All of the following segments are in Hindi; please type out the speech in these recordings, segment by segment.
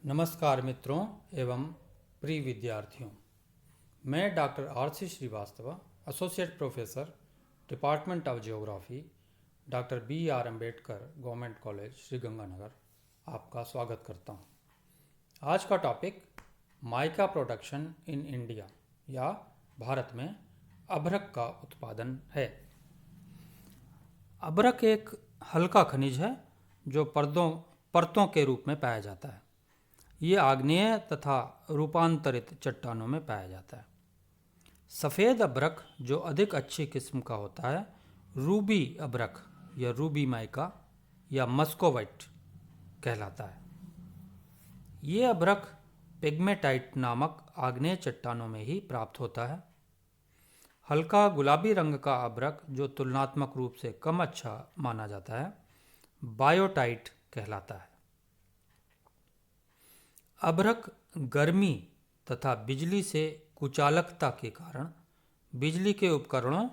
नमस्कार मित्रों एवं प्रिय विद्यार्थियों। मैं doctor R C. Srivastava, associate professor, department of geography, doctor B R. Ambedkar government college Sriganganagar आपका स्वागत करता हूं। आज का topic mica production in India या भारत में अभ्रक का उत्पादन है। अभ्रक एक हल्का खनिज है जो परतों के रूप में पाया जाता है। ये आग्नेय तथा रूपांतरित चट्टानों में पाया जाता है। सफ़ेद अभ्रक जो अधिक अच्छी किस्म का होता है रूबी अभ्रक या रूबी माइका या मस्कोवाइट कहलाता है। ये अभ्रक पिग्मेटाइट नामक आग्नेय चट्टानों में ही प्राप्त होता है। हल्का गुलाबी रंग का अभ्रक जो तुलनात्मक रूप से कम अच्छा माना जाता है बायोटाइट कहलाता है। अभ्रक गर्मी तथा बिजली से कुचालकता के कारण बिजली के उपकरणों,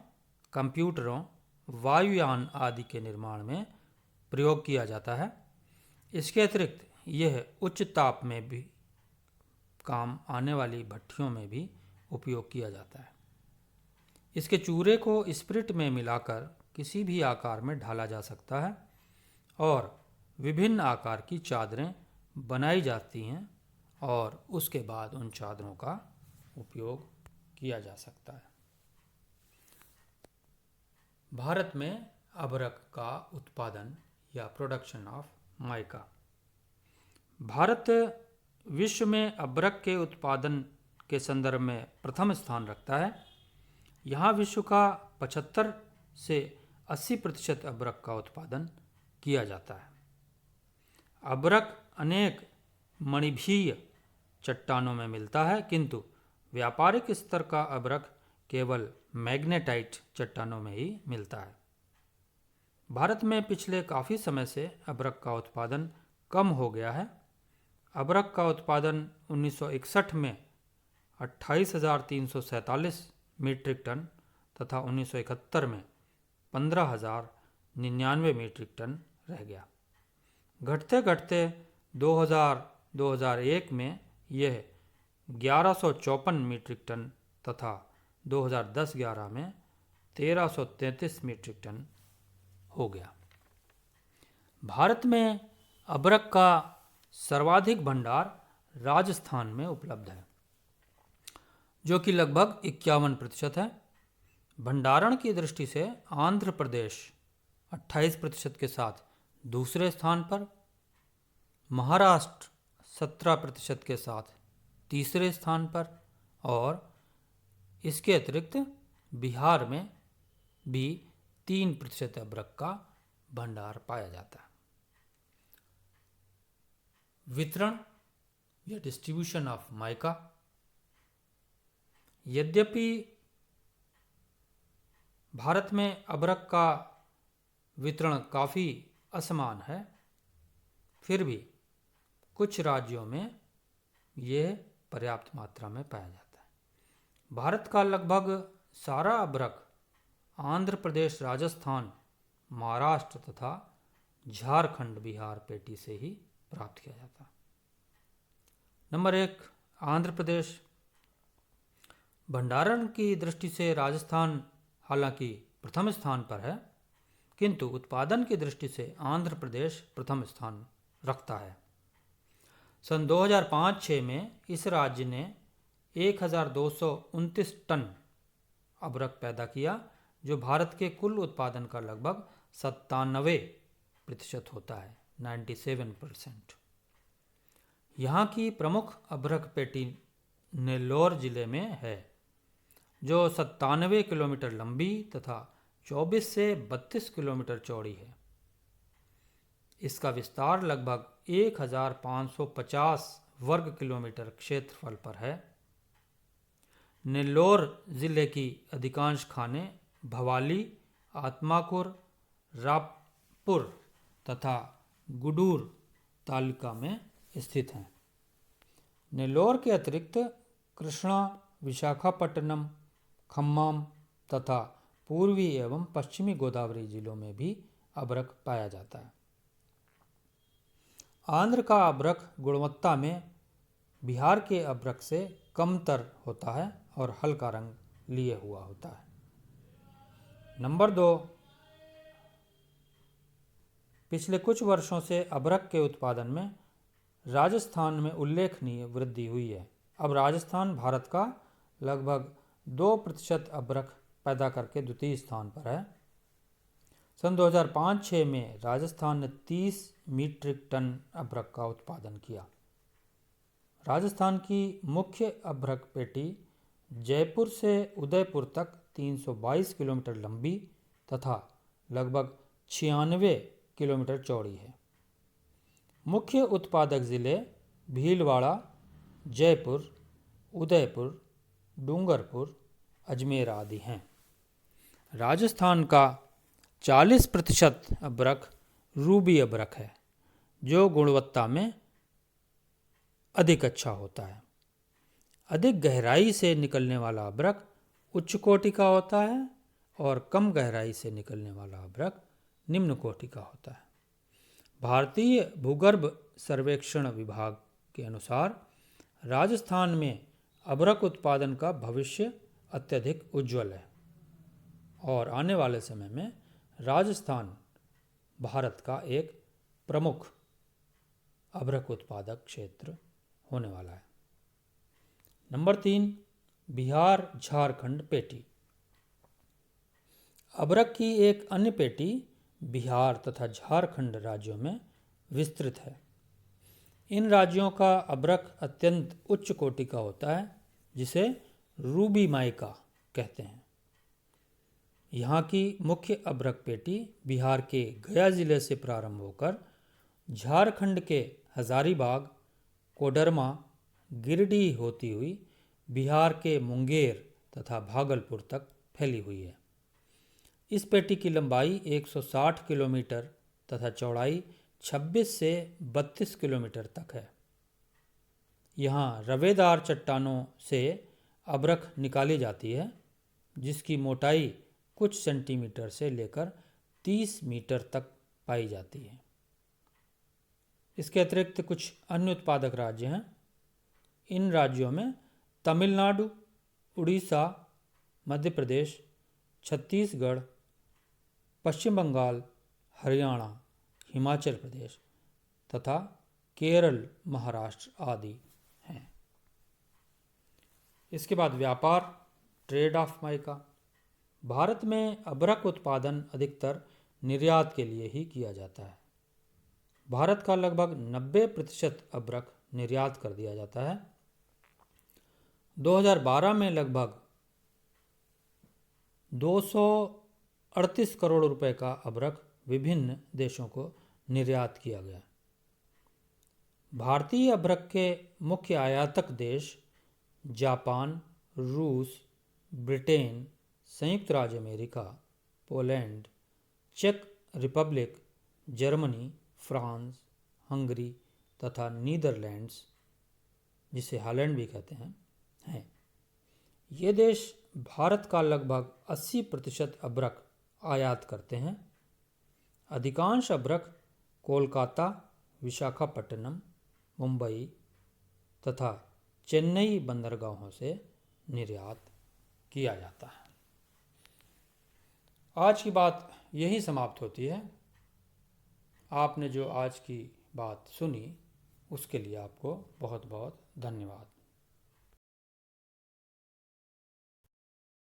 कंप्यूटरों, वायुयान आदि के निर्माण में प्रयोग किया जाता है। इसके अतिरिक्त यह उच्च ताप में भी काम आने वाली भट्टियों में भी उपयोग किया जाता है। इसके चूरे को स्पिरिट में मिलाकर किसी भी आकार में ढाला जा सकता है और विभिन्न आकार की चादरें बनाई जाती हैं और उसके बाद उन चादरों का उपयोग किया जा सकता है। भारत में अभ्रक का उत्पादन या प्रोडक्शन ऑफ माइका। भारत विश्व में अभ्रक के उत्पादन के संदर्भ में प्रथम स्थान रखता है। यहाँ विश्व का 75 से 80% अभ्रक का उत्पादन किया जाता है। अभ्रक अनेक मणिभीय चट्टानों में मिलता है, किंतु व्यापारिक स्तर का अभ्रक केवल मैग्नेटाइट चट्टानों में ही मिलता है। भारत में पिछले काफ़ी समय से अभ्रक का उत्पादन कम हो गया है। अभ्रक का उत्पादन 1961 में 28,347 मीट्रिक टन तथा 1971 में 15,099 मीट्रिक टन रह गया। घटते घटते 2001 में यह 1154 मीट्रिक टन तथा 2010-11 में 1333 मीट्रिक टन हो गया। भारत में अभ्रक का सर्वाधिक भंडार राजस्थान में उपलब्ध है, जो कि लगभग 51% है। भंडारण की दृष्टि से आंध्र प्रदेश 28% के साथ दूसरे स्थान पर, महाराष्ट्र 17% के साथ तीसरे स्थान पर और इसके अतिरिक्त बिहार में भी 3% अभ्रक का भंडार पाया जाता है। वितरण या डिस्ट्रीब्यूशन ऑफ माइका। यद्यपि भारत में अभ्रक का वितरण काफ़ी असमान है, फिर भी कुछ राज्यों में यह पर्याप्त मात्रा में पाया जाता है। भारत का लगभग सारा अभ्रक आंध्र प्रदेश, राजस्थान, महाराष्ट्र तथा झारखंड, बिहार पेटी से ही प्राप्त किया जाता है। नंबर 1 आंध्र प्रदेश। भंडारण की दृष्टि से राजस्थान हालांकि प्रथम स्थान पर है, किंतु उत्पादन की दृष्टि से आंध्र प्रदेश प्रथम स्थान रखता है। सन 2005-06 में इस राज्य ने 1229 टन अभ्रक पैदा किया, जो भारत के कुल उत्पादन का लगभग 97% होता है, 97%। यहाँ की प्रमुख अभ्रक पेटी नेल्लोर जिले में है, जो 97 किलोमीटर लंबी तथा 24 से 32 किलोमीटर चौड़ी है। इसका विस्तार लगभग 1550 वर्ग किलोमीटर क्षेत्रफल पर है। नेल्लोर जिले की अधिकांश खानें भवाली, आत्माकुर, रामपुर तथा गुडूर तालुका में स्थित हैं। नेल्लोर के अतिरिक्त कृष्णा, विशाखापट्टनम, खम्मम तथा पूर्वी एवं पश्चिमी गोदावरी जिलों में भी अभ्रक पाया जाता है। आंध्र का अभ्रक गुणवत्ता में बिहार के अभ्रक से कमतर होता है और हल्का रंग लिए हुआ होता है। नंबर 2, पिछले कुछ वर्षों से अभ्रक के उत्पादन में राजस्थान में उल्लेखनीय वृद्धि हुई है। अब राजस्थान भारत का लगभग 2% अभ्रक पैदा करके द्वितीय स्थान पर है। सन 2005-06 में राजस्थान ने 30 मीट्रिक टन अभ्रक का उत्पादन किया। राजस्थान की मुख्य अभ्रक पेटी जयपुर से उदयपुर तक 322 किलोमीटर लंबी तथा लगभग 96 किलोमीटर चौड़ी है। मुख्य उत्पादक जिले भीलवाड़ा, जयपुर, उदयपुर, डूंगरपुर, अजमेर आदि हैं। राजस्थान का 40% अभ्रक रूबी अभ्रक है, जो गुणवत्ता में अधिक अच्छा होता है। अधिक गहराई से निकलने वाला अभ्रक उच्च कोटि का होता है और कम गहराई से निकलने वाला अभ्रक निम्न कोटि का होता है। भारतीय भूगर्भ सर्वेक्षण विभाग के अनुसार राजस्थान में अभ्रक उत्पादन का भविष्य अत्यधिक उज्जवल है और आने वाले समय में राजस्थान भारत का एक प्रमुख अभ्रक उत्पादक क्षेत्र होने वाला है। नंबर 3, बिहार झारखंड पेटी। अभ्रक की एक अन्य पेटी बिहार तथा झारखंड राज्यों में विस्तृत है। इन राज्यों का अभ्रक अत्यंत उच्च कोटि का होता है, जिसे रूबी माइका कहते हैं। यहाँ की मुख्य अभ्रक पेटी बिहार के गया जिले से प्रारंभ होकर झारखंड के हजारीबाग, कोडरमा, गिरिडीह होती हुई बिहार के मुंगेर तथा भागलपुर तक फैली हुई है। इस पेटी की लंबाई 160 किलोमीटर तथा चौड़ाई 26 से 32 किलोमीटर तक है। यहाँ रवेदार चट्टानों से अभ्रक निकाली जाती है, जिसकी मोटाई कुछ सेंटीमीटर से लेकर 30 मीटर तक पाई जाती है। इसके अतिरिक्त कुछ अन्य उत्पादक राज्य हैं। इन राज्यों में तमिलनाडु, उड़ीसा, मध्य प्रदेश, छत्तीसगढ़, पश्चिम बंगाल, हरियाणा, हिमाचल प्रदेश तथा केरल, महाराष्ट्र आदि हैं। इसके बाद व्यापार, ट्रेड ऑफ माइका। भारत में अभ्रक उत्पादन अधिकतर निर्यात के लिए ही किया जाता है। भारत का लगभग 90% अभ्रक निर्यात कर दिया जाता है। 2012 में लगभग 238 करोड़ रुपए का अभ्रक विभिन्न देशों को निर्यात किया गया। भारतीय अभ्रक के मुख्य आयातक देश जापान, रूस, ब्रिटेन, संयुक्त राज्य अमेरिका, पोलैंड, चेक रिपब्लिक, जर्मनी, फ्रांस, हंगरी तथा नीदरलैंड्स, जिसे हॉलैंड भी कहते हैं। ये देश भारत का लगभग 80% अभ्रक आयात करते हैं। अधिकांश अभ्रक कोलकाता, विशाखापट्टनम, मुंबई तथा चेन्नई बंदरगाहों से निर्यात किया जाता है। आज की बात यही समाप्त होती है। आपने जो आज की बात सुनी, उसके लिए आपको बहुत बहुत धन्यवाद।